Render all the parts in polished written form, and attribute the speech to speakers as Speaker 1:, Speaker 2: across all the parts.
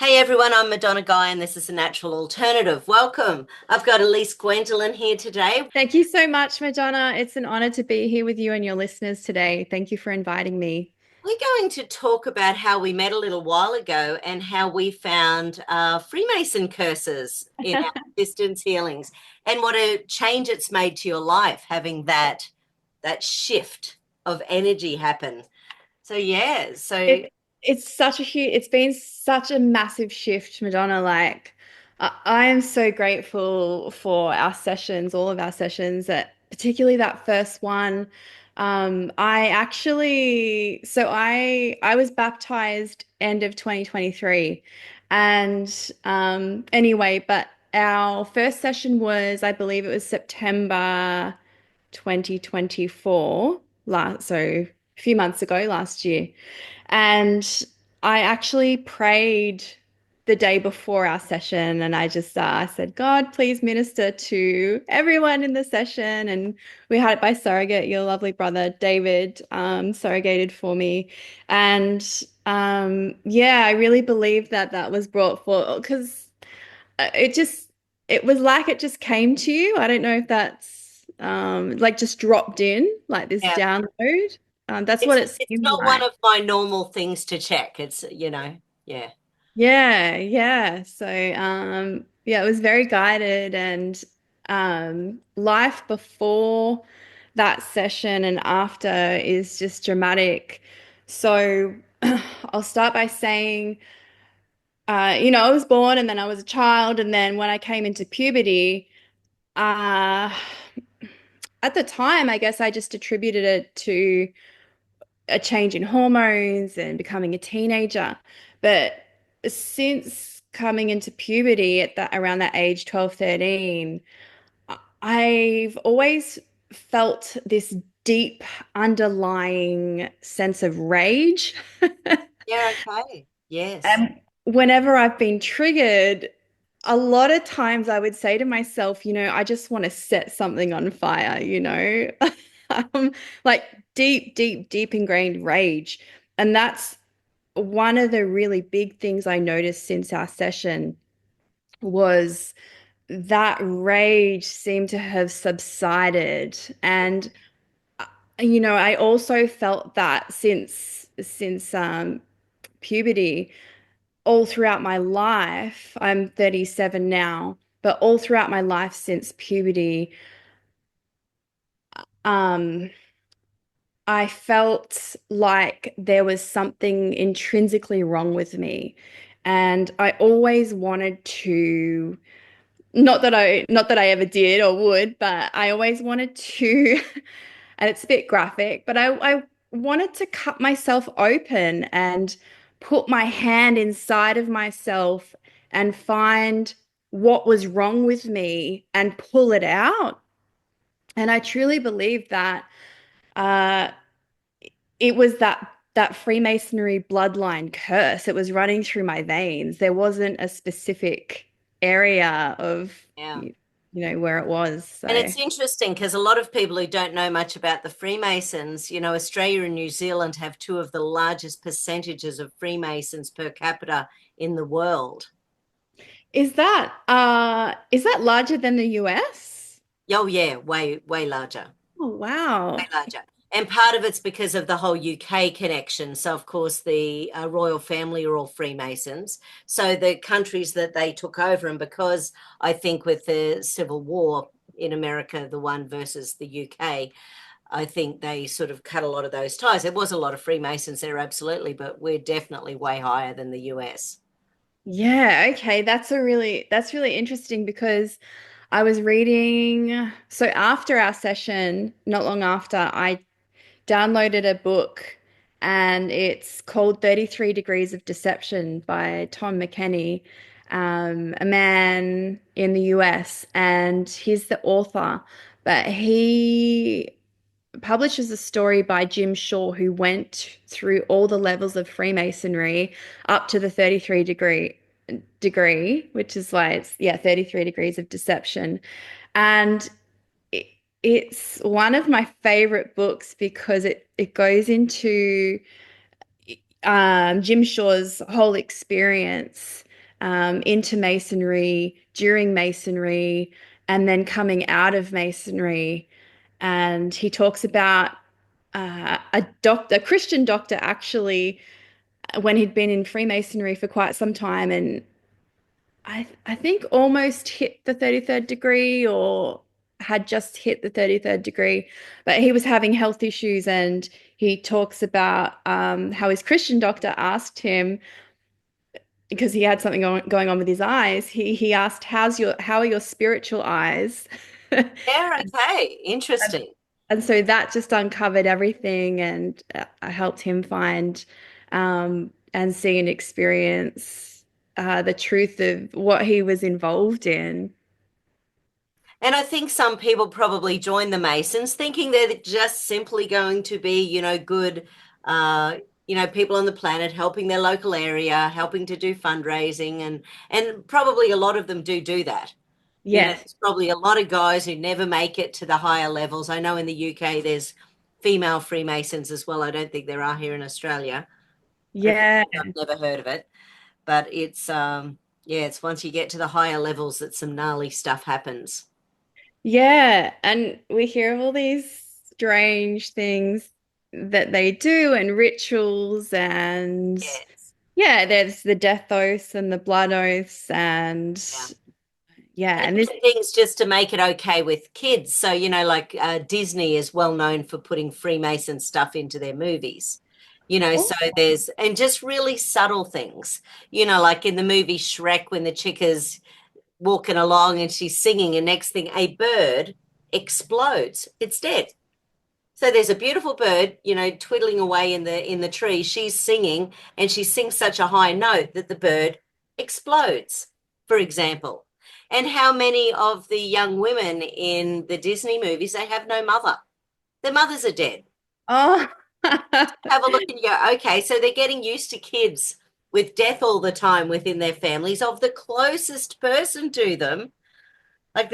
Speaker 1: Hey everyone, I'm Madonna Guy and this is a natural alternative. Welcome. I've got Elise Gwendolyn here today.
Speaker 2: Thank you so much, Madonna. It's an honor to be here with you and your listeners today. Thank you for inviting me.
Speaker 1: We're going to talk about how we met a little while ago and how we found Freemason curses in our distance healings and what a change it's made to your life having that shift of energy happen. So yeah, so
Speaker 2: It it's been such a massive shift, Madonna. I am so grateful for our sessions, all of our sessions, that particularly that first one. I was baptized end of 2023. And anyway, but our first session was, I believe it was September 2024, so a few months ago last year. And I actually prayed the day before our session, and I said, God, please minister to everyone in the session. And we had it by surrogate. Your lovely brother David surrogated for me. And yeah, I really believe that that was brought forth because it just it was like it just came to you. I don't know if that's like just dropped in, like this
Speaker 1: yeah,
Speaker 2: download. That's
Speaker 1: it's
Speaker 2: what it
Speaker 1: it's
Speaker 2: seemed
Speaker 1: not one
Speaker 2: like.
Speaker 1: of my normal things to check. Yeah.
Speaker 2: Yeah, yeah. So yeah, it was very guided. And life before that session and after is just dramatic. So I'll start by saying, I was born and then I was a child, and then when I came into puberty, uh at the time, I guess I just attributed it to a change in hormones and becoming a teenager. But since coming into puberty at that around that age, 12, 13, I've always felt this deep underlying sense of rage.
Speaker 1: Yeah, okay. Yes.
Speaker 2: And whenever I've been triggered, a lot of times I would say to myself, I just want to set something on fire. Um, like deep, deep, deep ingrained rage. And that's one of the really big things I noticed since our session was that rage seemed to have subsided. And I also felt that since puberty, all throughout my life. I'm 37 now, but all throughout my life since puberty, um, I felt like there was something intrinsically wrong with me. And I always wanted to, not that I ever did or would, but I always wanted to, and it's a bit graphic, but I wanted to cut myself open and put my hand inside of myself and find what was wrong with me and pull it out. And I truly believe that uh, it was that Freemasonry bloodline curse. It was running through my veins. There wasn't a specific area of
Speaker 1: Yeah.
Speaker 2: where it was.
Speaker 1: And
Speaker 2: So
Speaker 1: it's interesting because a lot of people who don't know much about the Freemasons, Australia and New Zealand have two of the largest percentages of Freemasons per capita in the world.
Speaker 2: is that larger than the US?
Speaker 1: Oh, yeah, way, way larger,
Speaker 2: Oh,
Speaker 1: way
Speaker 2: wow.
Speaker 1: larger. And part of it's because of the whole UK connection. So, of course, the royal family are all Freemasons. So, the countries that they took over, and because I think with the Civil War in America, the one versus the UK, I think they sort of cut a lot of those ties. There was a lot of Freemasons there, absolutely, but we're definitely way higher than the US.
Speaker 2: Yeah, okay. That's really interesting because I was reading, so after our session, not long after, I downloaded a book, and it's called 33 Degrees of Deception by Tom McKenney, a man in the US, and he's the author. But he publishes a story by Jim Shaw, who went through all the levels of Freemasonry up to the 33 degree, which is why it's, yeah, 33 degrees of deception. And it, it's one of my favorite books because it goes into Jim Shaw's whole experience. into Masonry, during Masonry, and then coming out of Masonry. And he talks about a Christian doctor, actually, when he'd been in Freemasonry for quite some time, and I think almost hit the 33rd degree or had just hit the 33rd degree, but he was having health issues, and he talks about how his Christian doctor asked him, because he had something going on with his eyes. He asked, how are your spiritual eyes?"
Speaker 1: Yeah, okay. Interesting.
Speaker 2: And so that just uncovered everything, and helped him find and see and experience the truth of what he was involved in.
Speaker 1: And I think some people probably join the Masons thinking they're just simply going to be, good, uh, people on the planet helping their local area, helping to do fundraising, and probably a lot of them do that.
Speaker 2: Yes.
Speaker 1: There's probably a lot of guys who never make it to the higher levels. I know in the UK there's female Freemasons as well. I don't think there are here in Australia.
Speaker 2: Yeah.
Speaker 1: I've never heard of it, but yeah, it's once you get to the higher levels that some gnarly stuff happens.
Speaker 2: Yeah. And we hear of all these strange things that they do, and rituals, and
Speaker 1: Yes.
Speaker 2: yeah, there's the death oaths and the blood oaths, and
Speaker 1: Yeah.
Speaker 2: yeah,
Speaker 1: And
Speaker 2: and this.
Speaker 1: things just to make it okay with kids. So, like Disney is well known for putting Freemason stuff into their movies.
Speaker 2: Oh,
Speaker 1: So and just really subtle things, like in the movie Shrek when the chick is walking along and she's singing, and next thing a bird explodes. It's dead. So there's a beautiful bird, twiddling away in the tree. She's singing, and she sings such a high note that the bird explodes, for example. And how many of the young women in the Disney movies, they have no mother. Their mothers are dead.
Speaker 2: oh.
Speaker 1: Have a look and you go, okay, so they're getting used to kids with death all the time within their families of the closest person to them. Like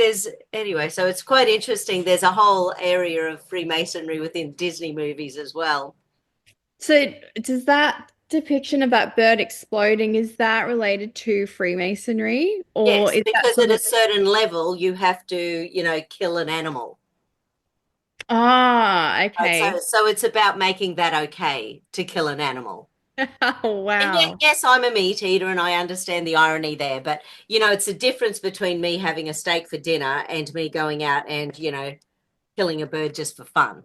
Speaker 1: anyway, so it's quite interesting. There's a whole area of Freemasonry within Disney movies as well.
Speaker 2: So does that depiction of that bird exploding, is that related to Freemasonry, or
Speaker 1: Yes,
Speaker 2: is that
Speaker 1: because at a
Speaker 2: something?
Speaker 1: certain level, you have to, kill an animal.
Speaker 2: Ah,
Speaker 1: Right? So,
Speaker 2: okay.
Speaker 1: so it's about making that okay to kill an animal.
Speaker 2: Oh,
Speaker 1: And yet,
Speaker 2: wow.
Speaker 1: yes, I'm a meat eater and I understand the irony there, but it's a difference between me having a steak for dinner and me going out and, killing a bird just for fun.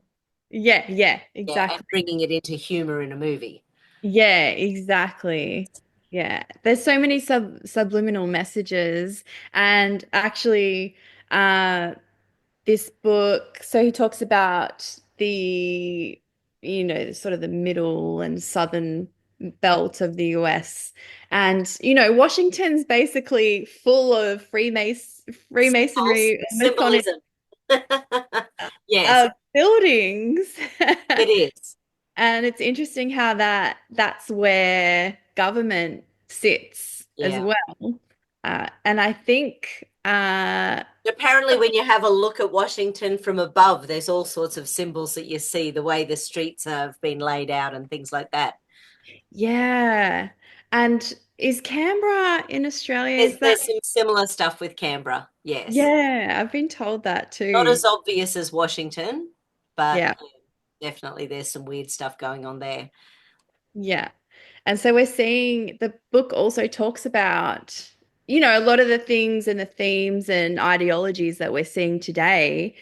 Speaker 2: Yeah, yeah,
Speaker 1: Yeah, and
Speaker 2: exactly.
Speaker 1: bringing it into humor in a movie.
Speaker 2: Yeah, exactly. Yeah. There's so many subliminal messages, and actually uh this book, so he talks about sort of the middle and southern belt of the US. And, Washington's basically full of
Speaker 1: Symbols,
Speaker 2: Freemasonry, Masonic
Speaker 1: symbolism. Yes,
Speaker 2: buildings.
Speaker 1: it is.
Speaker 2: And it's interesting how that's where government sits as
Speaker 1: Yeah.
Speaker 2: well. And I think
Speaker 1: Apparently, when you have a look at Washington from above, there's all sorts of symbols that you see, the way the streets have been laid out and things like that.
Speaker 2: yeah. And is Canberra in Australia?
Speaker 1: There's,
Speaker 2: Is that?
Speaker 1: there's some similar stuff with Canberra. Yes.
Speaker 2: Yeah, I've been told that
Speaker 1: Not
Speaker 2: too.
Speaker 1: as obvious as Washington, but
Speaker 2: Yeah.
Speaker 1: definitely there's some weird stuff going on there.
Speaker 2: Yeah. And so we're seeing the book also talks about, a lot of the things and the themes and ideologies that we're seeing today.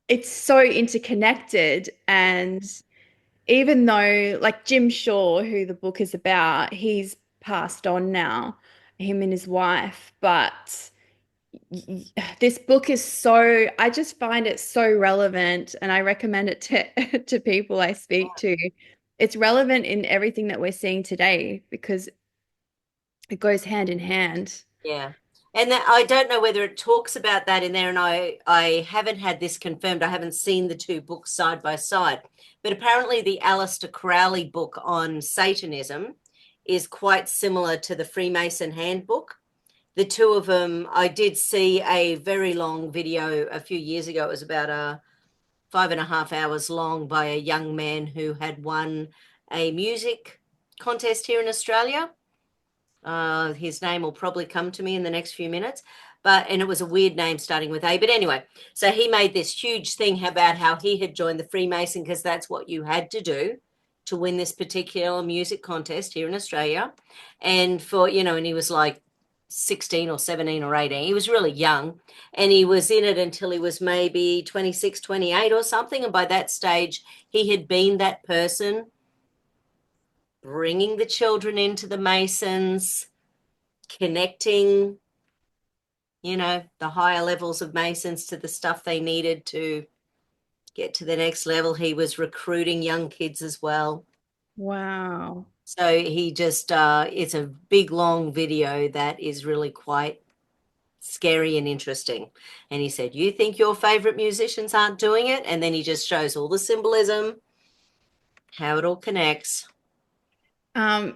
Speaker 2: It's so interconnected. And even though, like Jim Shaw, who the book is about, he's passed on now, him and his wife, but this book is so, I just find it so relevant, and I recommend it to to people I speak to. It's relevant in everything that we're seeing today because it goes hand in hand.
Speaker 1: Yeah. And that, I don't know whether it talks about that in there, and I haven't had this confirmed. I haven't seen the two books side by side. But apparently the Aleister Crowley book on Satanism is quite similar to the Freemason Handbook. The two of them, I did see a very long video a few years ago. It was about 5.5 hours long by a young man who had won a music contest here in Australia. His name will probably come to me in the next few minutes. And it was a weird name starting with A. But anyway, so he made this huge thing about how he had joined the Freemason because that's what you had to do to win this particular music contest here in Australia. And and he was like 16 or 17 or 18. He was really young, and he was in it until he was maybe 26, 28 or something. And by that stage, he had been that person bringing the children into the Masons, connecting, the higher levels of Masons to the stuff they needed to get to the next level. He was recruiting young kids as well.
Speaker 2: Wow.
Speaker 1: So he just, it's a big, long video that is really quite scary and interesting. And he said, "You think your favorite musicians aren't doing it?" And then he just shows all the symbolism, how it all connects.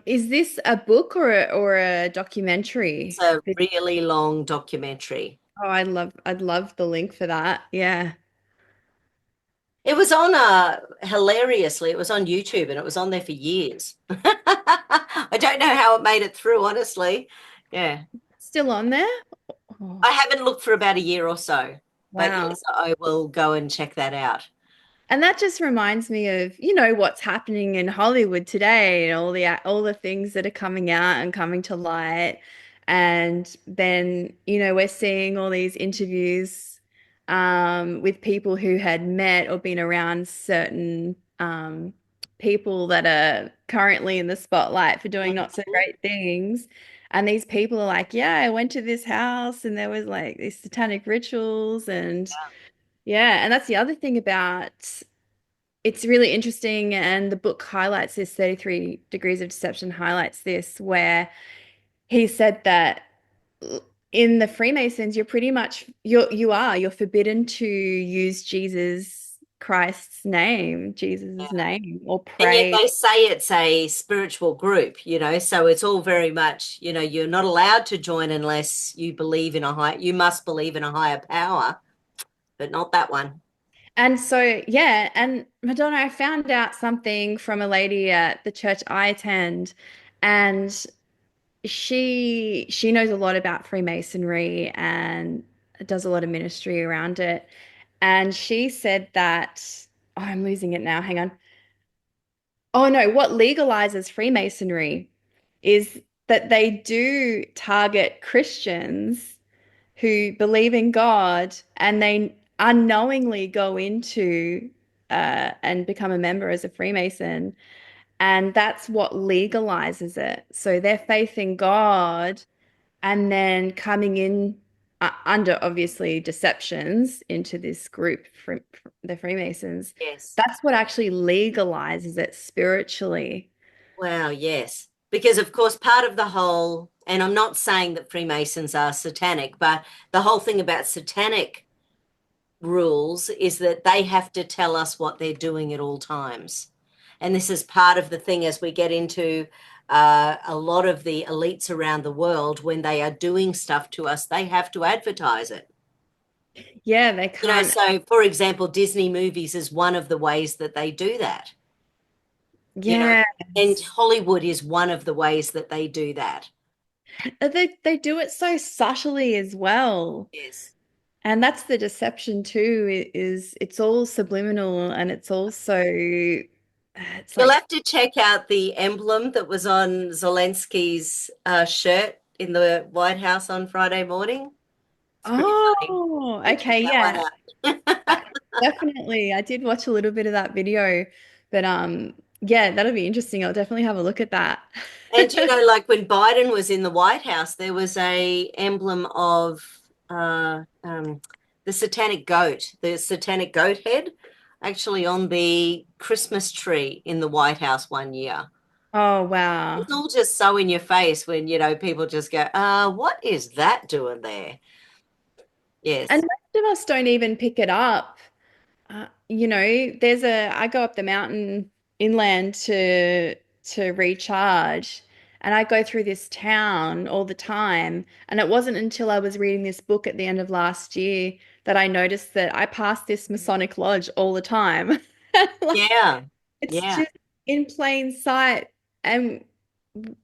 Speaker 2: Is this a book or a
Speaker 1: It's
Speaker 2: documentary?
Speaker 1: a really long documentary.
Speaker 2: Oh, I'd love the link for that. Yeah.
Speaker 1: It was on hilariously, it was on YouTube and it was on there for years. I don't know how it made it through, honestly. Yeah.
Speaker 2: Still on there? Oh,
Speaker 1: I haven't looked for about a year or so, but
Speaker 2: wow.
Speaker 1: yes, I will go and check that out.
Speaker 2: And that just reminds me of, what's happening in Hollywood today and all the things that are coming out and coming to light. And then, we're seeing all these interviews with people who had met or been around certain people that are currently in the spotlight for doing not so
Speaker 1: Mhm.
Speaker 2: great things. And these people are like, yeah, I went to this house and there was like these satanic rituals and yeah, and that's the other thing about it's really interesting, and the book highlights this 33 Degrees of Deception highlights this, where he said that in the Freemasons, you're pretty much you're forbidden to use Jesus's name, or
Speaker 1: And yet
Speaker 2: pray.
Speaker 1: they say it's a spiritual group, so it's all very much, you're not allowed to join unless you must believe in a higher power, but not that one.
Speaker 2: And so, yeah, and Madonna, I found out something from a lady at the church I attend, and she knows a lot about Freemasonry and does a lot of ministry around it. And she said that, oh, I'm losing it now. Hang on. Oh no, what legalizes Freemasonry is that they do target Christians who believe in God and they unknowingly go into and become a member as a Freemason. And that's what legalizes it. So their faith in God and then coming in under obviously deceptions into this group, the Freemasons,
Speaker 1: Yes.
Speaker 2: that's what actually legalizes it spiritually.
Speaker 1: Wow, yes. Because, of course, part of the whole, and I'm not saying that Freemasons are satanic, but the whole thing about satanic rules is that they have to tell us what they're doing at all times. And this is part of the thing as we get into a lot of the elites around the world, when they are doing stuff to us, they have to advertise it.
Speaker 2: Yeah, they can't.
Speaker 1: So for example, Disney movies is one of the ways that they do that, you know, and
Speaker 2: Yes.
Speaker 1: Hollywood is one of the ways that they do that.
Speaker 2: They do it so subtly as well.
Speaker 1: Yes.
Speaker 2: And that's the deception too, is it's all subliminal and it's also it's
Speaker 1: You'll
Speaker 2: like,
Speaker 1: have to check out the emblem that was on Zelensky's shirt in the White House on Friday morning. It's pretty funny.
Speaker 2: oh,
Speaker 1: You check
Speaker 2: okay,
Speaker 1: that one
Speaker 2: yeah.
Speaker 1: out.
Speaker 2: Definitely. I did watch a little bit of that video, but yeah, that'll be interesting. I'll definitely have a look at that.
Speaker 1: And like when Biden was in the White House, there was a emblem of uh, um, the satanic goat head, actually on the Christmas tree in the White House one year.
Speaker 2: Oh, wow.
Speaker 1: It's all just so in your face when, people just go, what is that doing there?
Speaker 2: And
Speaker 1: Yes.
Speaker 2: most of us don't even pick it up. I go up the mountain inland to recharge, and I go through this town all the time. And it wasn't until I was reading this book at the end of last year that I noticed that I pass this Masonic lodge all the time. Like,
Speaker 1: Yeah.
Speaker 2: it's
Speaker 1: Yeah.
Speaker 2: just in plain sight, and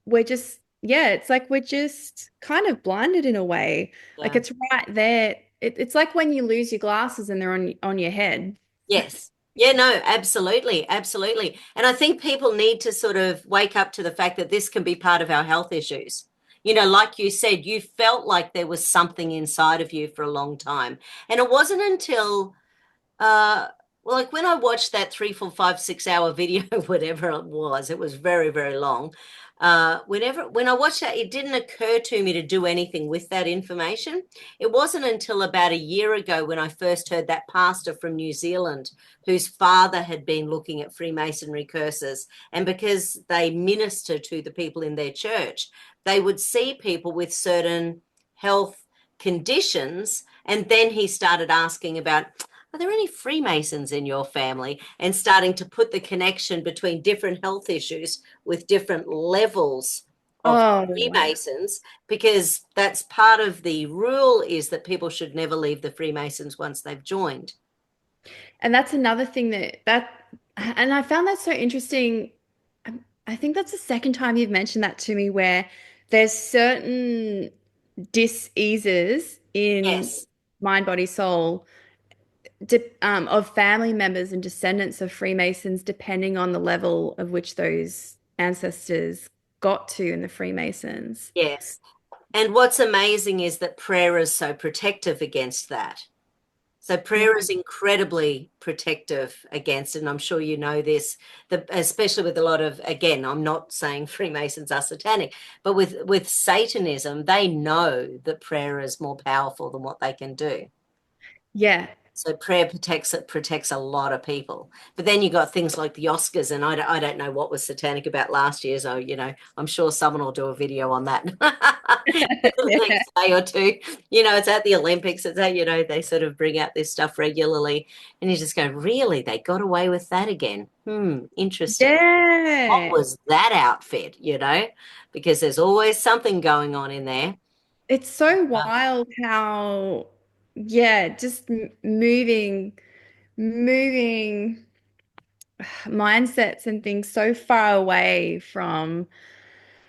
Speaker 2: we're just yeah, it's like we're just kind of blinded in a way. Like
Speaker 1: Yeah.
Speaker 2: it's right there. It's like when you lose your glasses and they're on your head.
Speaker 1: Yes. Yeah, no, absolutely. Absolutely. And I think people need to sort of wake up to the fact that this can be part of our health issues. Like you said, you felt like there was something inside of you for a long time. And it wasn't until uh, well, like when I watched that 3, 4, 5, 6 hour video, whatever it was very, very long. When I watched that, it didn't occur to me to do anything with that information. It wasn't until about a year ago when I first heard that pastor from New Zealand whose father had been looking at Freemasonry curses. And because they minister to the people in their church, they would see people with certain health conditions. And then he started asking about, are there any Freemasons in your family? And starting to put the connection between different health issues with different levels of
Speaker 2: Oh, wow.
Speaker 1: Freemasons, because that's part of the rule is that people should never leave the Freemasons once they've joined.
Speaker 2: And that's another thing and I found that so interesting. I think that's the second time you've mentioned that to me, where there's certain diseases in
Speaker 1: Yes,
Speaker 2: mind, body, soul of family members and descendants of Freemasons, depending on the level of which those ancestors got to in the Freemasons.
Speaker 1: yes. And what's amazing is that prayer is so protective against that. So
Speaker 2: Yeah.
Speaker 1: prayer is incredibly protective against, and I'm sure you know this, especially with a lot of, again, I'm not saying Freemasons are satanic, but with Satanism, they know that prayer is more powerful than what they can do.
Speaker 2: Yeah.
Speaker 1: So prayer protects a lot of people. But then you got things like the Oscars, and I don't know what was satanic about last year. So I'm sure someone will do a video on that in the
Speaker 2: Yeah.
Speaker 1: next day or two. It's at the Olympics. It's at they sort of bring out this stuff regularly, and you just go, really, they got away with that again? Interesting. What
Speaker 2: Yeah.
Speaker 1: was that outfit? Because there's always something going on in there.
Speaker 2: It's so wild how, yeah, just moving mindsets and things so far away from,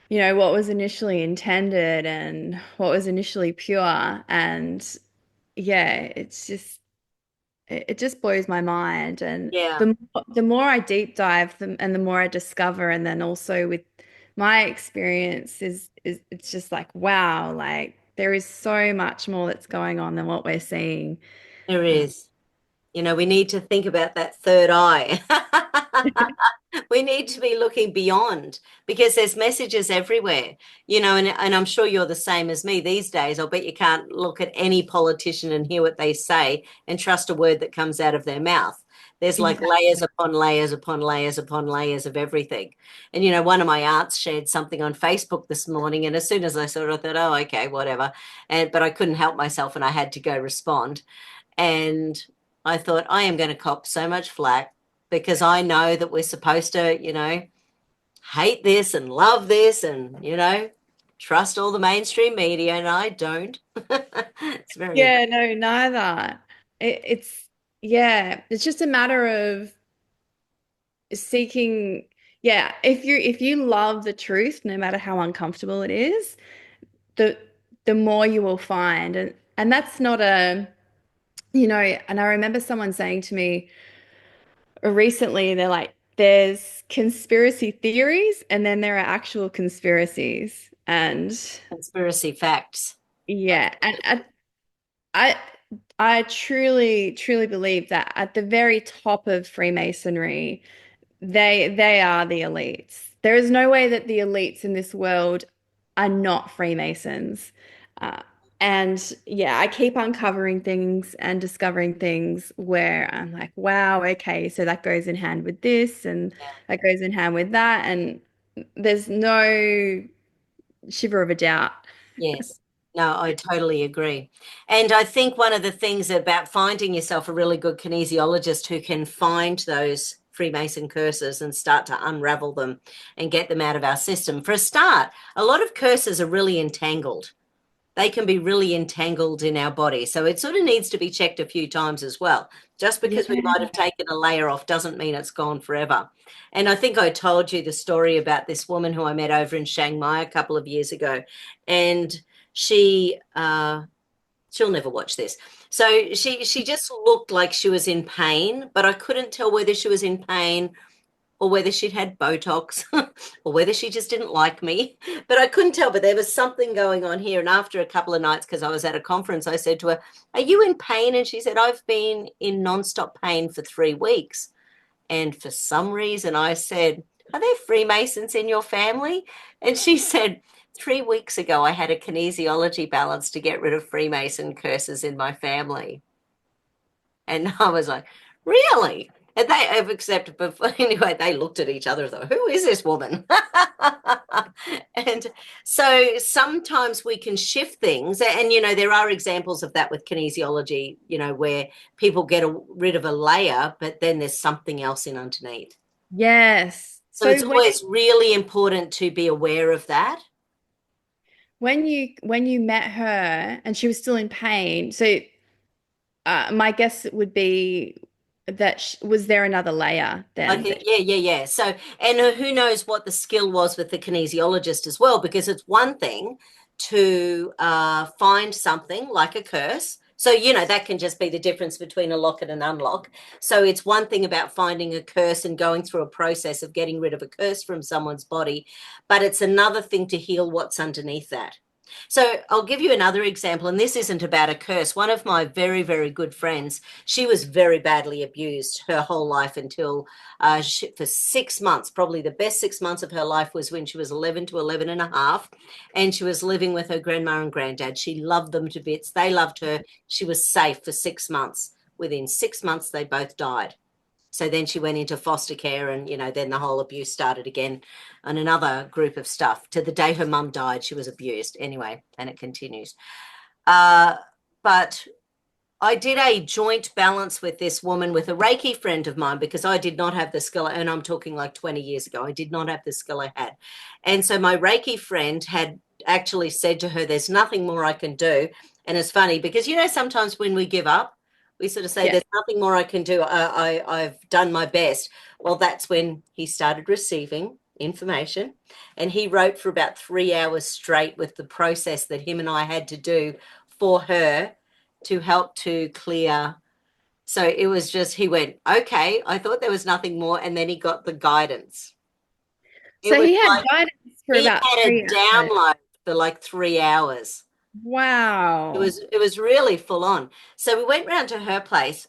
Speaker 2: what was initially intended and what was initially pure. And yeah, it just blows my mind. And
Speaker 1: Yeah,
Speaker 2: the more I deep dive and the more I discover, and then also with my experience is it's just like, wow, like there is so much more that's going on than what we're seeing.
Speaker 1: there
Speaker 2: Uh,
Speaker 1: is. We need to think about that third eye. We need to be looking beyond because there's messages everywhere, and I'm sure you're the same as me these days. I'll bet you can't look at any politician and hear what they say and trust a word that comes out of their mouth. There's like layers
Speaker 2: exactly.
Speaker 1: upon layers upon layers upon layers of everything. And, one of my aunts shared something on Facebook this morning. And as soon as I saw it, I thought, oh, okay, whatever. But I couldn't help myself and I had to go respond. And I thought, I am going to cop so much flack because I know that we're supposed to, hate this and love this and, trust all the mainstream media. And I don't. It's very,
Speaker 2: Yeah, no, neither. It's yeah, it's just a matter of seeking. Yeah, if you love the truth, no matter how uncomfortable it is, the the more you will find. And that's not and I remember someone saying to me recently, they're like, there's conspiracy theories and then there are actual conspiracies. And
Speaker 1: conspiracy facts.
Speaker 2: yeah, and I I truly, truly believe that at the very top of Freemasonry, they are the elites. There is no way that the elites in this world are not Freemasons. Uh, and yeah, I keep uncovering things and discovering things where I'm like, wow, okay, so that goes in hand with this and that goes in hand with that. And there's no shiver of a doubt.
Speaker 1: Yes. No, I totally agree. And I think one of the things about finding yourself a really good kinesiologist who can find those Freemason curses and start to unravel them and get them out of our system. For a start, a lot of curses are really entangled. They can be really entangled in our body. So it sort of needs to be checked a few times as well Just because we might have taken a layer off doesn't mean it's gone forever. And I think I told you the story about this woman who I met over in Chiang Mai a couple of years ago. And she, she'll never watch this. So she just looked like she was in pain, but I couldn't tell whether she was in pain or whether she'd had Botox or whether she just didn't like me. But I couldn't tell, but there was something going on here. And after a couple of nights, because I was at a conference, I said to her, "Are you in pain?" And she said, "I've been in nonstop pain for 3 weeks." And for some reason, I said, "Are there Freemasons in your family?" And she said, "3 weeks ago, I had a kinesiology balance to get rid of Freemason curses in my family." And I was like, "Really?" And they have accepted before. Anyway, they looked at each other and thought, "Who is this woman?" And so sometimes we can shift things. And, there are examples of that with kinesiology, where people get rid of a layer, but then there's something else in underneath.
Speaker 2: Yes.
Speaker 1: So
Speaker 2: So
Speaker 1: it's always really important to be aware of that.
Speaker 2: when you met her and she was still in pain, so my guess would be that was there another layer
Speaker 1: I
Speaker 2: then?
Speaker 1: think, yeah. So, and who knows what the skill was with the kinesiologist as well, because it's one thing to find something like a curse. So, that can just be the difference between a lock and an unlock. So, it's one thing about finding a curse and going through a process of getting rid of a curse from someone's body, but it's another thing to heal what's underneath that. So I'll give you another example, and this isn't about a curse. One of my very, very good friends, she was very badly abused her whole life until for 6 months, probably the best 6 months of her life was when she was 11 to 11 and a half, and she was living with her grandma and granddad. She loved them to bits. They loved her. She was safe for 6 months. Within 6 months, they both died. So then she went into foster care, and then the whole abuse started again on another group of stuff. To the day her mum died, she was abused anyway, and it continues. But I did a joint balance with this woman, with a Reiki friend of mine, because I did not have the skill, and I'm talking like 20 years ago. I did not have the skill I had. And so my Reiki friend had actually said to her, "There's nothing more I can do." And it's funny because, sometimes when we give up, we sort of say,
Speaker 2: Yeah.
Speaker 1: "There's nothing more I can do. I've done my best." Well, that's when he started receiving information. And he wrote for about 3 hours straight with the process that him and I had to do for her to help to clear. So it was just, he went, "Okay, I thought there was nothing more." And then he got the guidance. It
Speaker 2: So
Speaker 1: was
Speaker 2: he had
Speaker 1: like
Speaker 2: guidance for
Speaker 1: he
Speaker 2: about
Speaker 1: had a
Speaker 2: 3 hours.
Speaker 1: download for like 3 hours. It
Speaker 2: Wow.
Speaker 1: was it was really full on. So we went round to her place,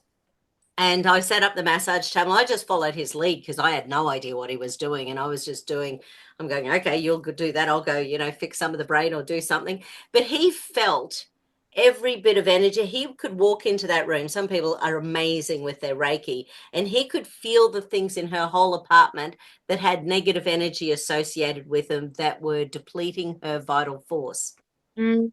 Speaker 1: and I set up the massage table. I just followed his lead because I had no idea what he was doing. And I was just I'm going, "Okay, you'll do that. I'll go, fix some of the brain or do something." But he felt every bit of energy. He could walk into that room. Some people are amazing with their Reiki, and he could feel the things in her whole apartment that had negative energy associated with them that were depleting her vital force.
Speaker 2: Mm.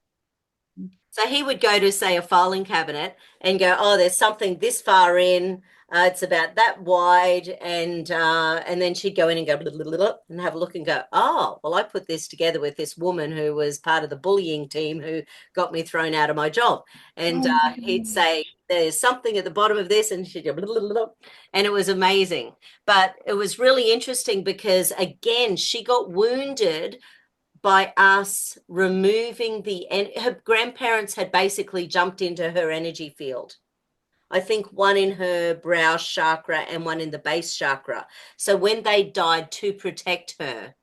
Speaker 1: So he would go to, say, a filing cabinet and go, "Oh, there's something this far in. It's about that wide," and then she'd go in and go blah, blah, blah, blah, and have a look and go, "Oh, well, I put this together with this woman who was part of the bullying team who got me thrown out of my job." And
Speaker 2: Oh my
Speaker 1: he'd
Speaker 2: God.
Speaker 1: say, "There's something at the bottom of this," and she'd go blah, blah, blah, blah. And it was amazing. But it was really interesting because, again, she got wounded by us removing her grandparents had basically jumped into her energy field. I think one in her brow chakra and one in the base chakra. So when they died, to protect her,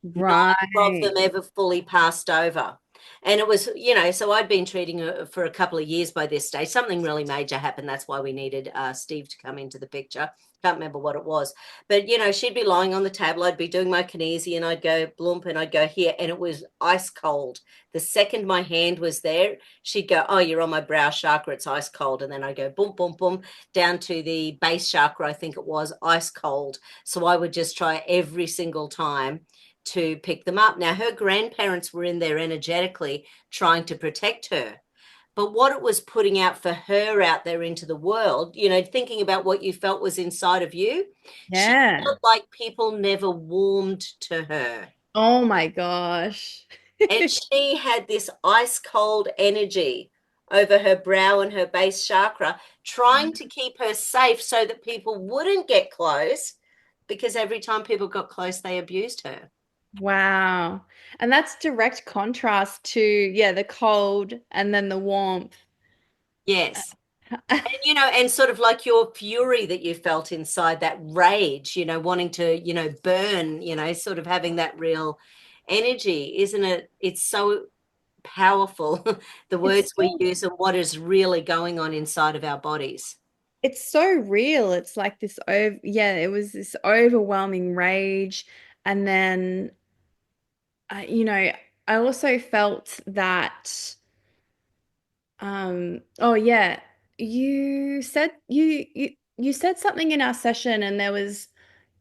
Speaker 1: neither of
Speaker 2: Right.
Speaker 1: them ever fully passed over. And it was, so I'd been treating her for a couple of years by this stage. Something really major happened. That's why we needed Steve to come into the picture. Can't remember what it was. But, she'd be lying on the table. I'd be doing my kinesi and I'd go bloomp and I'd go here. And it was ice cold. The second my hand was there, she'd go, "Oh, you're on my brow chakra. It's ice cold." And then I go boom, boom, boom, down to the base chakra. I think it was ice cold. So I would just try every single time to pick them up. Now, her grandparents were in there energetically trying to protect her. But what it was putting out for her out there into the world, thinking about what you felt was inside of you, she
Speaker 2: Yeah.
Speaker 1: felt like people never warmed to her.
Speaker 2: Oh my gosh.
Speaker 1: And she had this ice cold energy over her brow and her base chakra, trying to keep her safe so that people wouldn't get close, because every time people got close, they abused her.
Speaker 2: Wow. And that's direct contrast to, yeah, the cold and then the warmth.
Speaker 1: Yes. And, and sort of like your fury that you felt inside, that rage, wanting to, burn, sort of having that real energy, isn't it? It's so powerful, the
Speaker 2: It's
Speaker 1: words we
Speaker 2: so
Speaker 1: use and what is really going on inside of our bodies.
Speaker 2: it's so real. It's like this over yeah, it was this overwhelming rage. And then I also felt that oh yeah, you said something in our session and there was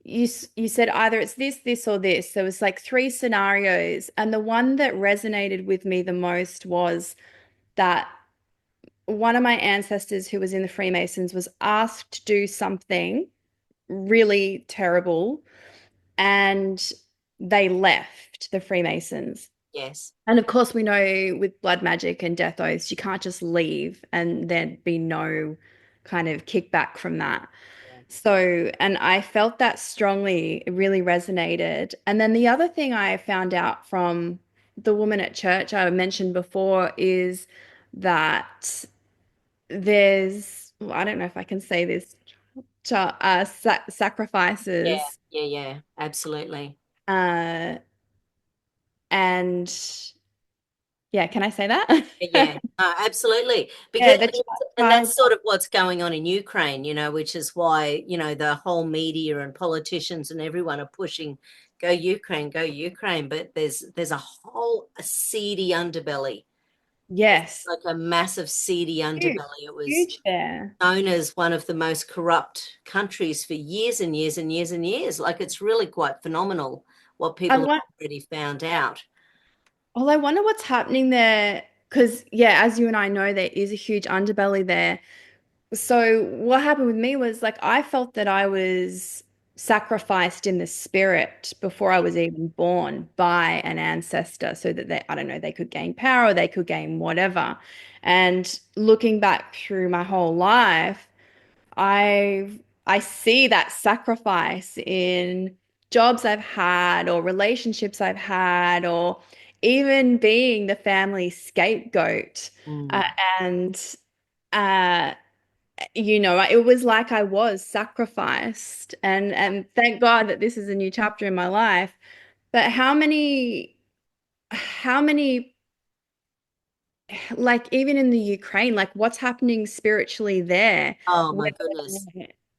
Speaker 2: you said either it's this, or this. There was like three scenarios, and the one that resonated with me the most was that one of my ancestors who was in the Freemasons was asked to do something really terrible, and they left the Freemasons.
Speaker 1: Yes.
Speaker 2: And of course, we know with blood magic and death oaths, you can't just leave and there'd be no kind of kickback from that.
Speaker 1: Yeah.
Speaker 2: So, and I felt that strongly, it really resonated. And then the other thing I found out from the woman at church I mentioned before is that well, I don't know if I can say this,
Speaker 1: Yeah.
Speaker 2: sacrifices,
Speaker 1: Yeah. Yeah. Absolutely.
Speaker 2: uh, and yeah, can I say
Speaker 1: Yeah,
Speaker 2: that?
Speaker 1: absolutely.
Speaker 2: Yeah,
Speaker 1: Because
Speaker 2: the
Speaker 1: and
Speaker 2: child.
Speaker 1: that's sort of what's going on in Ukraine, which is why, the whole media and politicians and everyone are pushing go Ukraine, go Ukraine. But there's a whole seedy underbelly. There's
Speaker 2: Yes,
Speaker 1: like a massive seedy
Speaker 2: huge,
Speaker 1: underbelly. It was
Speaker 2: huge there.
Speaker 1: known as one of the most corrupt countries for years and years and years and years. Like it's really quite phenomenal what
Speaker 2: I
Speaker 1: people have
Speaker 2: want,
Speaker 1: already found out.
Speaker 2: well, I wonder what's happening there because, yeah, as you and I know, there is a huge underbelly there. So what happened with me was like I felt that I was sacrificed in the spirit before I was even born by an ancestor so that I don't know, they could gain power, they could gain whatever. And looking back through my whole life, I see that sacrifice in jobs I've had or relationships I've had or even being the family scapegoat. Uh,
Speaker 1: Mm.
Speaker 2: and uh, it was like I was sacrificed. And thank God that this is a new chapter in my life. But how many like even in the Ukraine, like what's happening spiritually there,
Speaker 1: Oh
Speaker 2: where
Speaker 1: my goodness.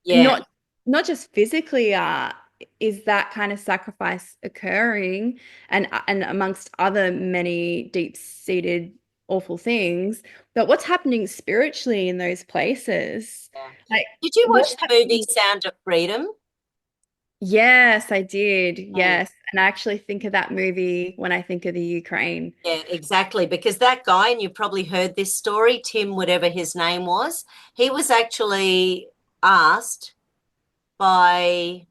Speaker 1: Yeah.
Speaker 2: not not just physically is that kind of sacrifice occurring and amongst other many deep-seated awful things, but what's happening spiritually in those places?
Speaker 1: Yeah.
Speaker 2: Like
Speaker 1: Did you
Speaker 2: what's
Speaker 1: watch the movie
Speaker 2: happening?
Speaker 1: Sound of Freedom?
Speaker 2: Yes, I did.
Speaker 1: Mm.
Speaker 2: Yes. And I actually think of that movie when I think of the Ukraine.
Speaker 1: Yeah, exactly. Because that guy, and you've probably heard this story, Tim, whatever his name was, he was actually asked by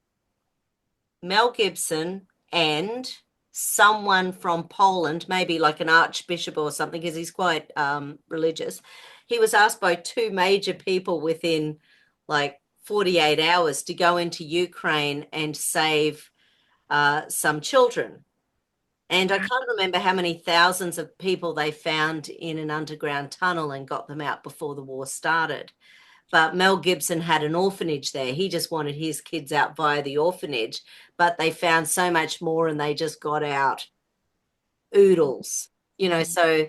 Speaker 1: Mel Gibson and someone from Poland, maybe like an archbishop or something, because he's quite religious. He was asked by two major people within like 48 hours to go into Ukraine and save some children. And I
Speaker 2: Wow.
Speaker 1: can't remember how many thousands of people they found in an underground tunnel and got them out before the war started. But Mel Gibson had an orphanage there. He just wanted his kids out via the orphanage, but they found so much more and they just got out oodles, So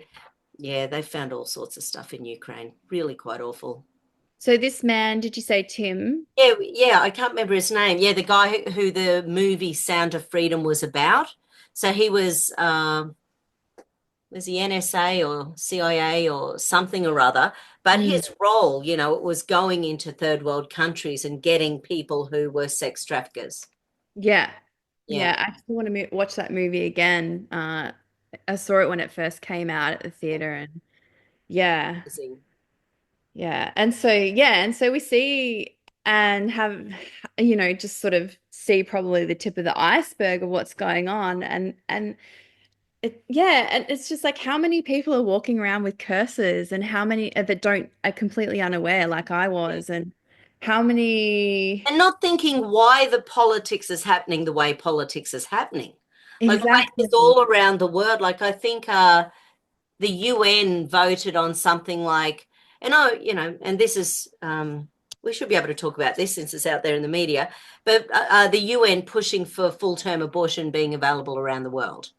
Speaker 1: yeah, they found all sorts of stuff in Ukraine. Really quite awful.
Speaker 2: So this man, did you say Tim?
Speaker 1: Yeah, yeah, I can't remember his name. Yeah, the guy who the movie Sound of Freedom was about. So he was he NSA or CIA or something or other. But
Speaker 2: Mm.
Speaker 1: his role, it was going into third world countries and getting people who were sex traffickers.
Speaker 2: Yeah.
Speaker 1: Yeah.
Speaker 2: Yeah, I still want to watch that movie again. I saw it when it first came out at the theater and yeah.
Speaker 1: Amazing.
Speaker 2: Yeah. And so we see and have just sort of see probably the tip of the iceberg of what's going on and Yeah, and it's just like how many people are walking around with curses and how many that don't are completely unaware like I was and how many
Speaker 1: And not thinking why the politics is happening the way politics is happening. Like it's
Speaker 2: exactly.
Speaker 1: all around the world. Like I think the UN voted on something like, and and this is, we should be able to talk about this since it's out there in the media, but the UN pushing for full-term abortion being available around the world,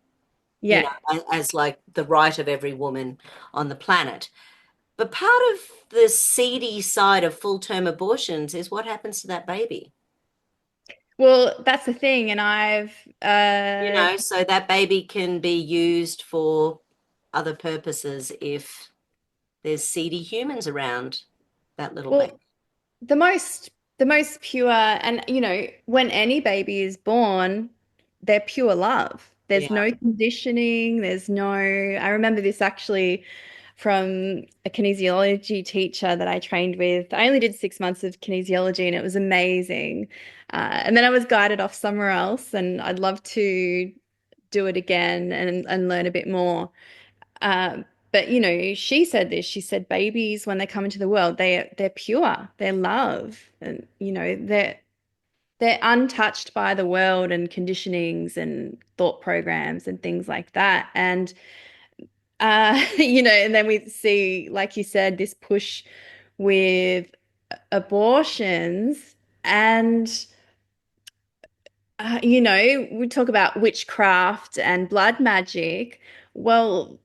Speaker 2: Yeah.
Speaker 1: as like the right of every woman on the planet. But part of the seedy side of full-term abortions is what happens to that baby.
Speaker 2: Well, that's the thing, and I've
Speaker 1: So that baby can be used for other purposes if there's seedy humans around that little baby.
Speaker 2: well, the most pure, and when any baby is born, they're pure love. There's
Speaker 1: Yeah.
Speaker 2: no conditioning, there's no, I remember this actually from a kinesiology teacher that I trained with. I only did 6 months of kinesiology and it was amazing. And then I was guided off somewhere else, and I'd love to do it again and learn a bit more. But she said this. She said babies, when they come into the world, they're pure, they're love, and they're untouched by the world and conditionings and thought programs and things like that. And and then we see, like you said, this push with abortions and we talk about witchcraft and blood magic. Well,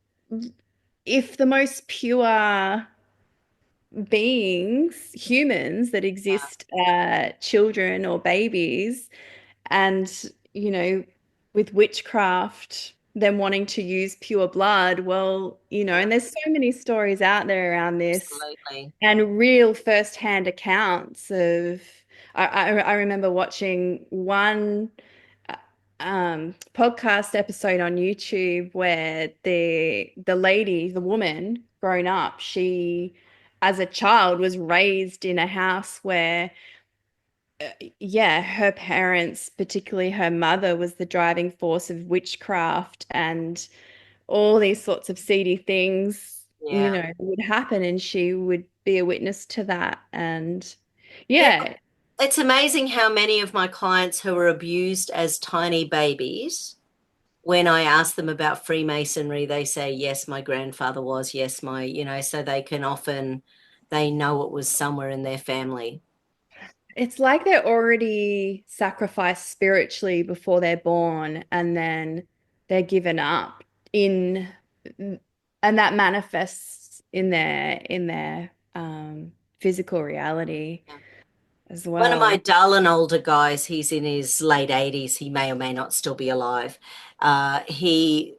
Speaker 2: if the most pure beings, humans that exist, children or babies, and with witchcraft, them wanting to use pure blood, well,
Speaker 1: Yeah,
Speaker 2: and there's so many stories out there around this
Speaker 1: absolutely.
Speaker 2: and real first-hand accounts of. I remember watching one podcast episode on YouTube where the lady, the woman grown up, she as a child was raised in a house where yeah, her parents, particularly her mother, was the driving force of witchcraft and all these sorts of seedy things,
Speaker 1: Yeah.
Speaker 2: would happen, and she would be a witness to that. And
Speaker 1: Yeah.
Speaker 2: yeah,
Speaker 1: It's amazing how many of my clients who were abused as tiny babies, when I ask them about Freemasonry, they say, yes, my grandfather was, yes, so they know it was somewhere in their family.
Speaker 2: it's like they're already sacrificed spiritually before they're born, and then they're given up in, and that manifests in their physical reality
Speaker 1: Yeah.
Speaker 2: as
Speaker 1: One of my
Speaker 2: well.
Speaker 1: dull and older guys, he's in his late 80s. He may or may not still be alive. He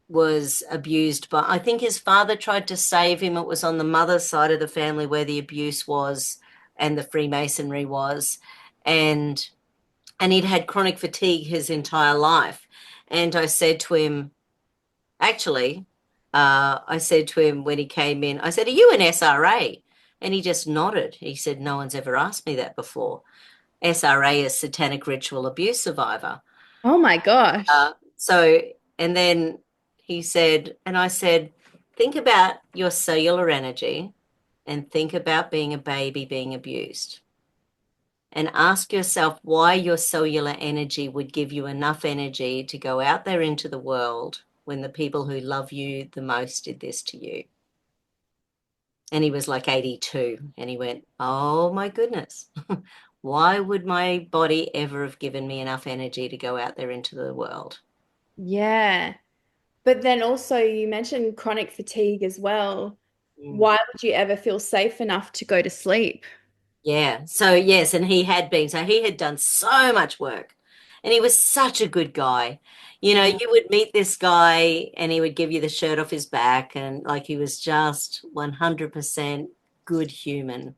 Speaker 1: was abused, but I think his father tried to save him. It was on the mother's side of the family where the abuse was and the Freemasonry was. And he'd had chronic fatigue his entire life. And I said to him, actually, I said to him when he came in, I said, are you an SRA? And he just nodded. He said, no one's ever asked me that before. SRA is Satanic Ritual Abuse Survivor.
Speaker 2: Oh my gosh.
Speaker 1: So, and then he said, and I said, think about your cellular energy and think about being a baby being abused. And ask yourself why your cellular energy would give you enough energy to go out there into the world when the people who love you the most did this to you. And he was like 82. And he went, oh my goodness. Why would my body ever have given me enough energy to go out there into the world?
Speaker 2: Yeah. But then also you mentioned chronic fatigue as well.
Speaker 1: Mm.
Speaker 2: Why would you ever feel safe enough to go to sleep?
Speaker 1: Yeah. So, yes, and he had been. So, he had done so much work and he was such a good guy.
Speaker 2: Yeah.
Speaker 1: You would meet this guy and he would give you the shirt off his back, and like he was just 100% good human.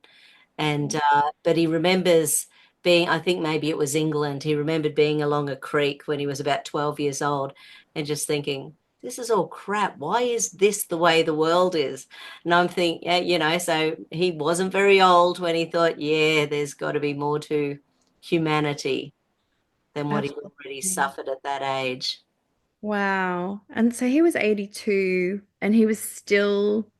Speaker 1: And but he remembers being, I think maybe it was England, he remembered being along a creek when he was about 12 years old and just thinking, this is all crap. Why is this the way the world is? And I'm thinking, yeah, so he wasn't very old when he thought, yeah, there's got to be more to humanity than what he already
Speaker 2: Absolutely.
Speaker 1: suffered at that age.
Speaker 2: Wow. And so he was 82 and he was still,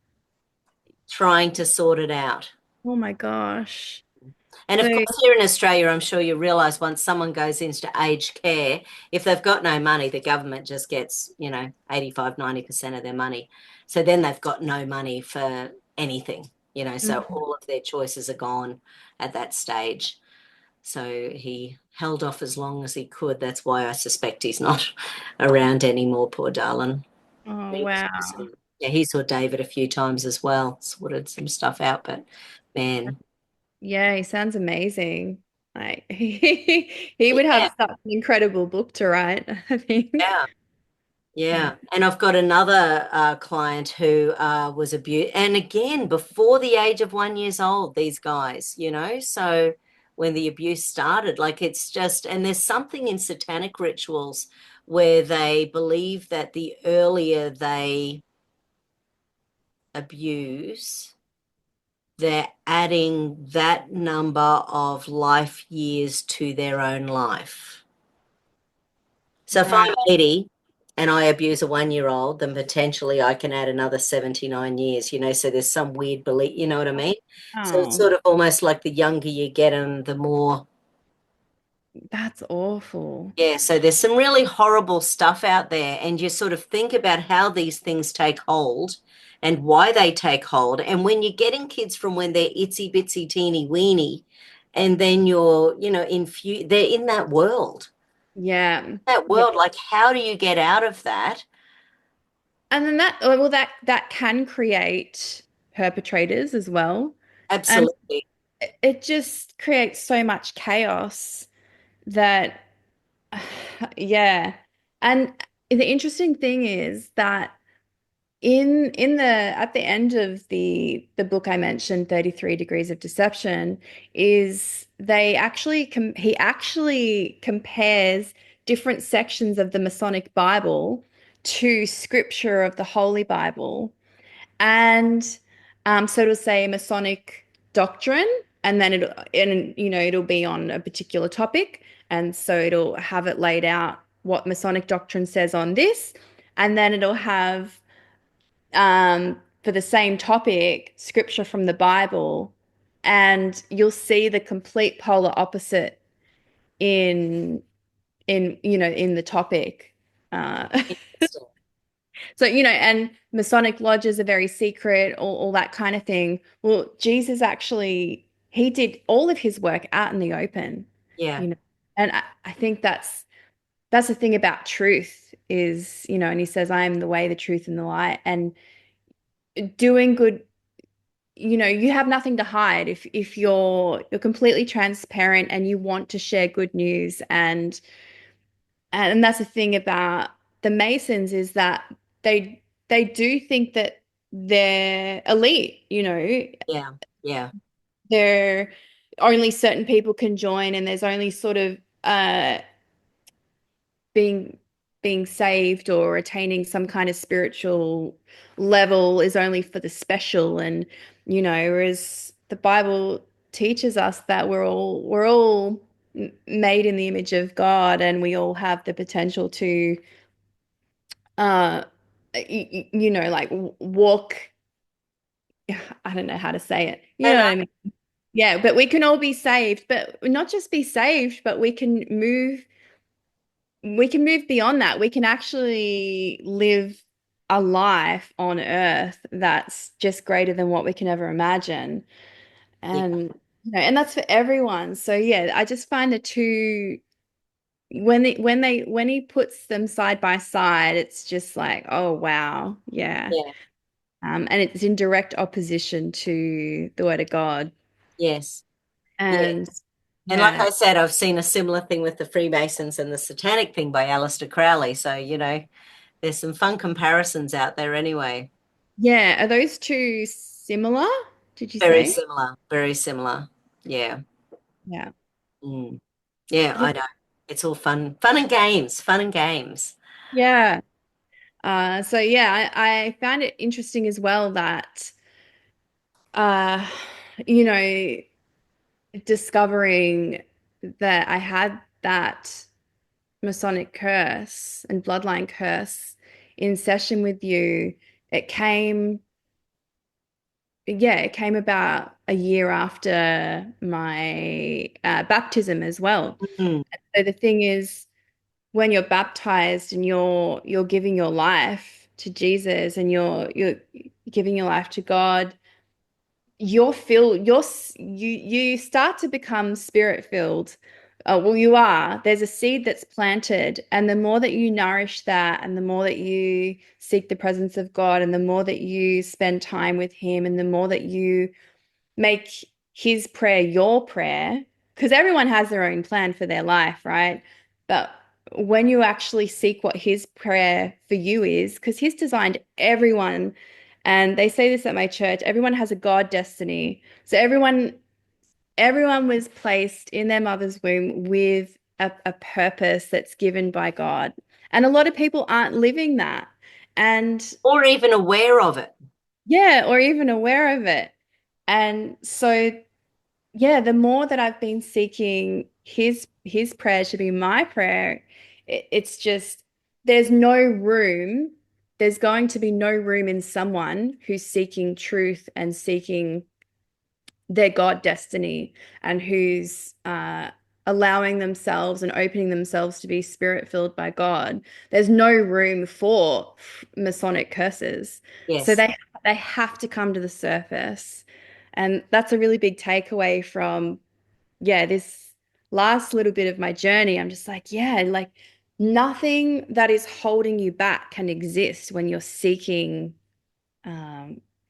Speaker 1: trying to sort it out.
Speaker 2: oh my gosh.
Speaker 1: And of
Speaker 2: So,
Speaker 1: course, here in Australia, I'm sure you realize once someone goes into aged care, if they've got no money, the government just gets, 85, 90% of their money. So then they've got no money for anything, so
Speaker 2: mhm.
Speaker 1: all of their choices are gone at that stage. So he held off as long as he could. That's why I suspect he's not around anymore, poor darling.
Speaker 2: Oh,
Speaker 1: He was
Speaker 2: wow.
Speaker 1: awesome. Yeah, he saw David a few times as well, sorted some stuff out, but man,
Speaker 2: Yeah, he sounds amazing. Like he would have
Speaker 1: yeah,
Speaker 2: such an incredible book to write, I think.
Speaker 1: yeah.
Speaker 2: Yeah.
Speaker 1: Yeah, and I've got another client who was abused, and again, before the age of 1 year old, these guys, so when the abuse started, like it's just, and there's something in satanic rituals where they believe that the earlier they abuse, they're adding that number of life years to their own life. So if
Speaker 2: Right.
Speaker 1: I'm 80 and I abuse a 1 year old, then potentially I can add another 79 years, so there's some weird belief, you know what I mean? So it's
Speaker 2: Oh,
Speaker 1: sort of almost like the younger you get them, the more,
Speaker 2: that's awful.
Speaker 1: yeah. So there's some really horrible stuff out there. And you sort of think about how these things take hold and why they take hold. And when you're getting kids from when they're itsy bitsy teeny weeny, and then you're, they're in
Speaker 2: Yeah.
Speaker 1: that
Speaker 2: Yeah.
Speaker 1: world, like how do you get out of that?
Speaker 2: And then that can create perpetrators as well. And
Speaker 1: Absolutely.
Speaker 2: it just creates so much chaos that yeah. And the interesting thing is that in the at the end of the book I mentioned, 33 Degrees of Deception, is they actually he actually compares different sections of the Masonic Bible to scripture of the Holy Bible. And so it'll say Masonic doctrine, and then it'll be on a particular topic, and so it'll have it laid out what Masonic doctrine says on this, and then it'll have for the same topic scripture from the Bible, and you'll see the complete polar opposite in in the topic. Uh,
Speaker 1: Interesting.
Speaker 2: So, and Masonic lodges are very secret, all that kind of thing. Well, Jesus actually, he did all of his work out in the open,
Speaker 1: Yeah.
Speaker 2: you know. And I think that's the thing about truth is, and he says, I am the way, the truth, and the light. And doing good, you have nothing to hide if you're completely transparent and you want to share good news. And that's the thing about the Masons is that they do think that they're elite,
Speaker 1: Yeah. Yeah.
Speaker 2: they're only certain people can join and there's only sort of being being saved or attaining some kind of spiritual level is only for the special. And whereas the Bible teaches us that we're all made in the image of God and we all have the potential to uh like walk. I don't know how to say it. You
Speaker 1: And
Speaker 2: know what I mean? Yeah, but we can all be saved, but not just be saved, but we can move beyond that. We can actually live a life on earth that's just greater than what we can ever imagine.
Speaker 1: yeah.
Speaker 2: And and that's for everyone. So yeah, I just find the two when he puts them side by side, it's just like, oh wow, yeah.
Speaker 1: Yeah.
Speaker 2: And it's in direct opposition to the word of God.
Speaker 1: Yes. Yeah.
Speaker 2: And
Speaker 1: And like
Speaker 2: yeah,
Speaker 1: I said, I've seen a similar thing with the Freemasons and the Satanic thing by Aleister Crowley. So, there's some fun comparisons out there anyway.
Speaker 2: yeah. Are those two similar? Did you
Speaker 1: Very
Speaker 2: say?
Speaker 1: similar. Very similar. Yeah.
Speaker 2: Yeah.
Speaker 1: Mm. Yeah,
Speaker 2: I
Speaker 1: I
Speaker 2: think,
Speaker 1: know. It's all fun. Fun and games. Fun and games.
Speaker 2: yeah. So yeah, I found it interesting as well that uh, you know, discovering that I had that. Masonic curse and bloodline curse in session with you, it came, yeah, it came about a year after my baptism as well.
Speaker 1: Mm.
Speaker 2: So the thing is, when you're baptized and you're giving your life to Jesus and you're giving your life to God, you start to become spirit filled. Well, you are. There's a seed that's planted, and the more that you nourish that, and the more that you seek the presence of God, and the more that you spend time with Him, and the more that you make His prayer your prayer, because everyone has their own plan for their life, right? But when you actually seek what His prayer for you is, because He's designed everyone, and they say this at my church, everyone has a God destiny. So everyone was placed in their mother's womb with a purpose that's given by God. And a lot of people aren't living that. And
Speaker 1: Or even aware of it.
Speaker 2: yeah, or even aware of it. And so yeah, the more that I've been seeking his prayer to be my prayer, it's just there's no room. There's going to be no room in someone who's seeking truth and seeking their God destiny and who's allowing themselves and opening themselves to be spirit filled by God. There's no room for Masonic curses. So
Speaker 1: Yes.
Speaker 2: they have to come to the surface. And that's a really big takeaway from, yeah, this last little bit of my journey. I'm just like, yeah, like nothing that is holding you back can exist when you're seeking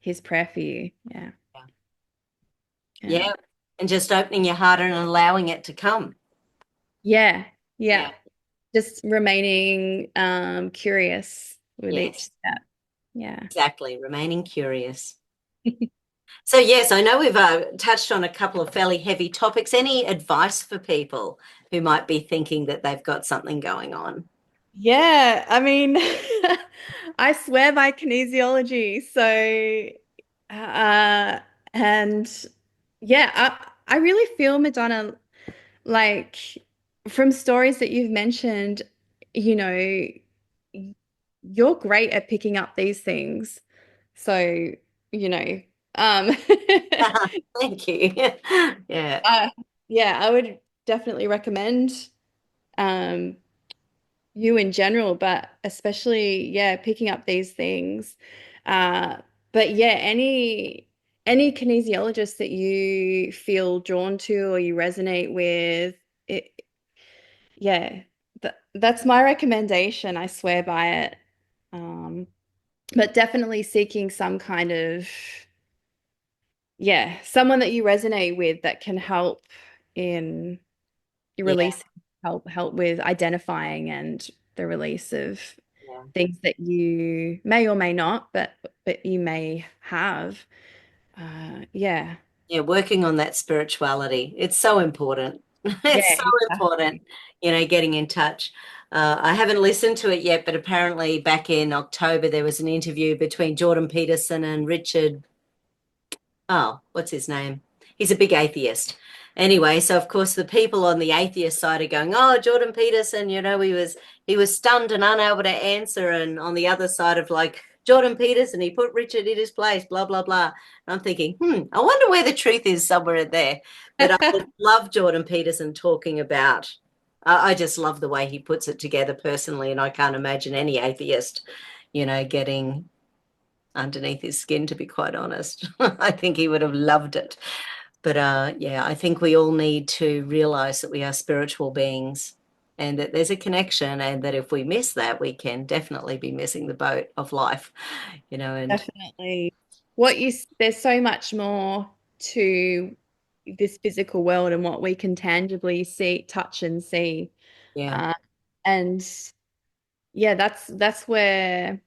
Speaker 2: his prayer for you. Yeah.
Speaker 1: Yeah.
Speaker 2: Yeah.
Speaker 1: Yeah. And just opening your heart and allowing it to come.
Speaker 2: Yeah. Yeah.
Speaker 1: Yeah.
Speaker 2: Just remaining curious with each
Speaker 1: Yes.
Speaker 2: step. Yeah.
Speaker 1: Exactly. Remaining curious. So, yes, I know we've touched on a couple of fairly heavy topics. Any advice for people who might be thinking that they've got something going on?
Speaker 2: Yeah, I mean, I swear by kinesiology. So, uh, and yeah, I really feel, Madonna, like from stories that you've mentioned, you know, you're great at picking up these things. So, you know, um,
Speaker 1: Thank you. Yeah.
Speaker 2: uh, yeah, I would definitely recommend um, you in general, but especially, yeah, picking up these things. Uh, but yeah, any kinesiologist that you feel drawn to or you resonate with, it, yeah, that's my recommendation. I swear by it. Um, but definitely seeking some kind of, yeah, someone that you resonate with that can help in your
Speaker 1: Yeah.
Speaker 2: release, help with identifying and the release of
Speaker 1: Yeah.
Speaker 2: things that you may or may not, but you may have. Yeah.
Speaker 1: Yeah. Working on that spirituality. It's so important.
Speaker 2: Yeah,
Speaker 1: It's so important,
Speaker 2: exactly.
Speaker 1: getting in touch. I haven't listened to it yet, but apparently back in October, there was an interview between Jordan Peterson and Richard. Oh, what's his name? He's a big atheist. Anyway, so of course the people on the atheist side are going, "Oh, Jordan Peterson, he was stunned and unable to answer," and on the other side of like Jordan Peterson, he put Richard in his place, blah blah blah. And I'm thinking, I wonder where the truth is somewhere in there. But I just love Jordan Peterson talking about. I just love the way he puts it together personally, and I can't imagine any atheist, getting underneath his skin, to be quite honest. I think he would have loved it. But yeah, I think we all need to realize that we are spiritual beings and that there's a connection, and that if we miss that, we can definitely be missing the boat of life, and
Speaker 2: Definitely. There's so much more to this physical world and what we can tangibly see, touch and see.
Speaker 1: yeah,
Speaker 2: Uh, and yeah, that's where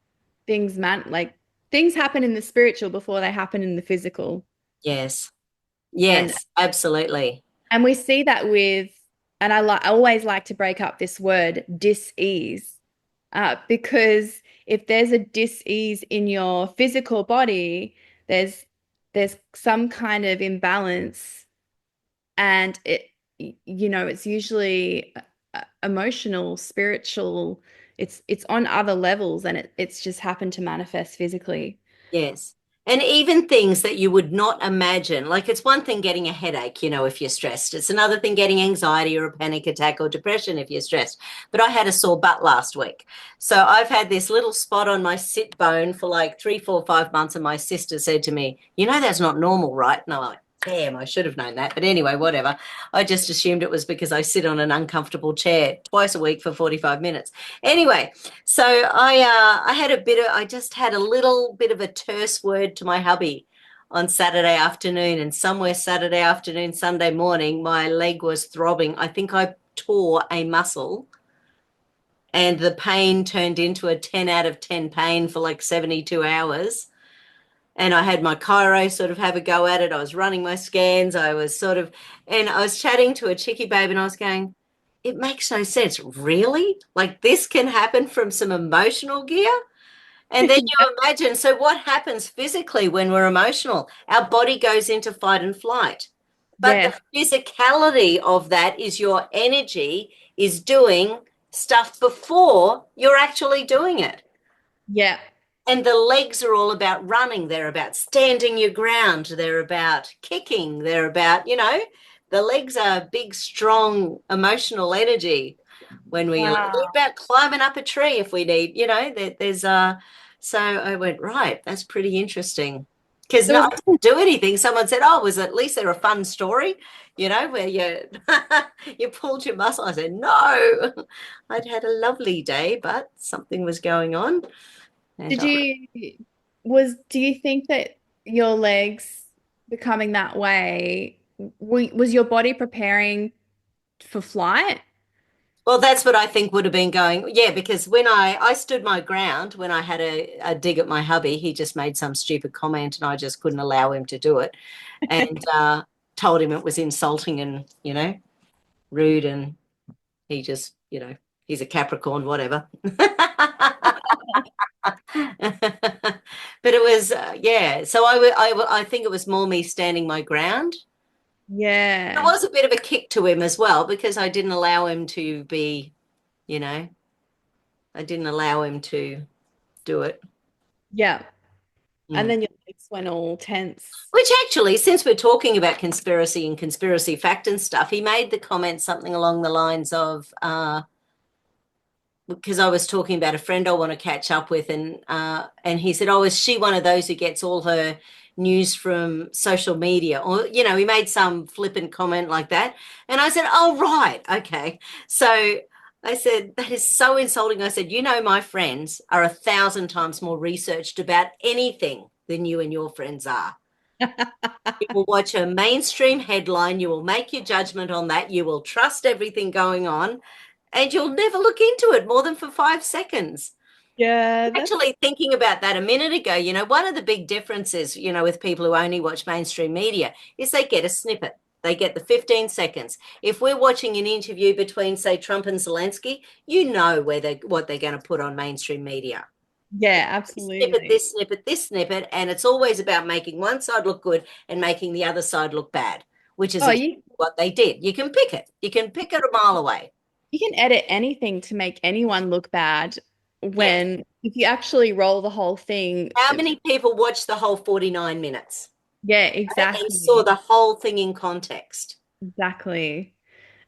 Speaker 2: things happen in the spiritual before they happen in the physical.
Speaker 1: yes,
Speaker 2: And
Speaker 1: yes, absolutely.
Speaker 2: and we see that with, and I always like to break up this word dis-ease, because if there's a dis-ease in your physical body, there's there's some kind of imbalance, and it's usually emotional, spiritual. It's on other levels, and it's just happened to manifest physically.
Speaker 1: Yes. And even things that you would not imagine, like it's one thing getting a headache, if you're stressed. It's another thing getting anxiety or a panic attack or depression if you're stressed. But I had a sore butt last week. So I've had this little spot on my sit bone for like 3, 4, 5 months. And my sister said to me, that's not normal, right? And I'm like, damn, I should have known that. But anyway, whatever. I just assumed it was because I sit on an uncomfortable chair twice a week for 45 minutes. Anyway, so I just had a little bit of a terse word to my hubby on Saturday afternoon, and somewhere Saturday afternoon, Sunday morning, my leg was throbbing. I think I tore a muscle, and the pain turned into a 10 out of 10 pain for like 72 hours. And I had my chiro sort of have a go at it. I was running my scans. And I was chatting to a chickie babe, and I was going, it makes no sense. Really? Like this can happen from some emotional gear? And then you imagine, so what happens physically when we're emotional? Our body goes into fight and flight. But
Speaker 2: Yeah,
Speaker 1: the physicality of that is your energy is doing stuff before you're actually doing it.
Speaker 2: yeah.
Speaker 1: And the legs are all about running. They're about standing your ground. They're about kicking. They're about, the legs are big, strong, emotional energy when we, they're
Speaker 2: Wow.
Speaker 1: about climbing up a tree if we need, so I went, right, that's pretty interesting. Because
Speaker 2: There
Speaker 1: no,
Speaker 2: was
Speaker 1: I didn't do anything. Someone said, oh, was at least there a fun story, where you you pulled your muscle. I said, no, I'd had a lovely day, but something was going on. And
Speaker 2: Did you do you think that your legs becoming that way, was your body preparing for flight?
Speaker 1: well, that's what I think would have been going. Yeah, because when I stood my ground, when I had a dig at my hubby, he just made some stupid comment and I just couldn't allow him to do it. And told him it was insulting and, rude. And he just, he's a Capricorn, whatever. But it was, yeah. So I think it was more me standing my ground. It
Speaker 2: Yeah.
Speaker 1: was a bit of a kick to him as well because I didn't allow him to be, you know, I didn't allow him to do it.
Speaker 2: Yeah. And
Speaker 1: Mm.
Speaker 2: then your legs went all tense.
Speaker 1: Which actually, since we're talking about conspiracy and conspiracy fact and stuff, he made the comment something along the lines of, because I was talking about a friend I want to catch up with, and he said, "Oh, is she one of those who gets all her news from social media?" Or he made some flippant comment like that, and I said, "Oh, right, okay." So I said, "That is so insulting." I said, my friends are 1,000 times more researched about anything than you and your friends are. You will watch a mainstream headline, you will make your judgment on that, you will trust everything going on, and you'll never look into it more than for 5 seconds.
Speaker 2: Yeah, that's
Speaker 1: Actually, thinking about that a minute ago, one of the big differences, with people who only watch mainstream media is they get a snippet. They get the 15 seconds. If we're watching an interview between, say, Trump and Zelensky, what they're going to put on mainstream media.
Speaker 2: yeah,
Speaker 1: Snippet,
Speaker 2: absolutely.
Speaker 1: this snippet, this snippet, and it's always about making one side look good and making the other side look bad, which is
Speaker 2: Oh,
Speaker 1: exactly what they did. You can pick it. You can pick it a mile away.
Speaker 2: you can edit anything to make anyone look bad
Speaker 1: Yes.
Speaker 2: when if you actually roll the whole thing.
Speaker 1: How many people watched the whole 49 minutes?
Speaker 2: Yeah,
Speaker 1: Right? And saw
Speaker 2: exactly.
Speaker 1: the whole thing in context.
Speaker 2: Exactly.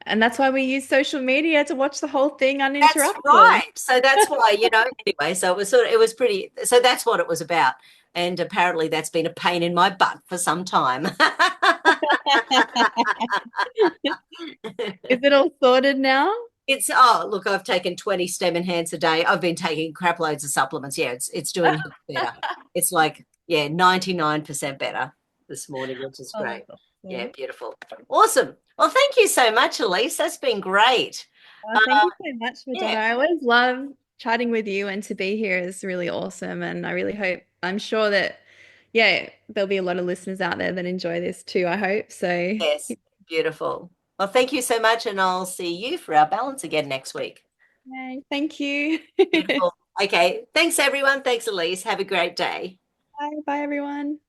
Speaker 2: And that's why we use social media to watch the whole thing
Speaker 1: That's
Speaker 2: uninterrupted.
Speaker 1: right. So that's why, anyway, so it was pretty, so that's what it was about. And apparently that's been a pain in my butt for some time.
Speaker 2: Is it all sorted now?
Speaker 1: Look, I've taken 20 stem enhance a day. I've been taking crap loads of supplements. Yeah, it's doing better. It's like, yeah, 99% better this morning, which is
Speaker 2: Oh,
Speaker 1: great.
Speaker 2: that's
Speaker 1: Yeah,
Speaker 2: awesome.
Speaker 1: beautiful. Awesome. Well, thank you so much, Elise. That's been great.
Speaker 2: Thank
Speaker 1: Uh,
Speaker 2: you so much,
Speaker 1: yeah,
Speaker 2: Madonna. I always love chatting with you, and to be here is really awesome. And I really hope, I'm sure that, yeah, there'll be a lot of listeners out there that enjoy this too, I hope. So,
Speaker 1: yes, beautiful. Well, thank you so much, and I'll see you for our balance again next week.
Speaker 2: yay, thank you.
Speaker 1: Beautiful. Okay. Thanks, everyone. Thanks, Elise. Have a great day.
Speaker 2: Bye, bye, everyone.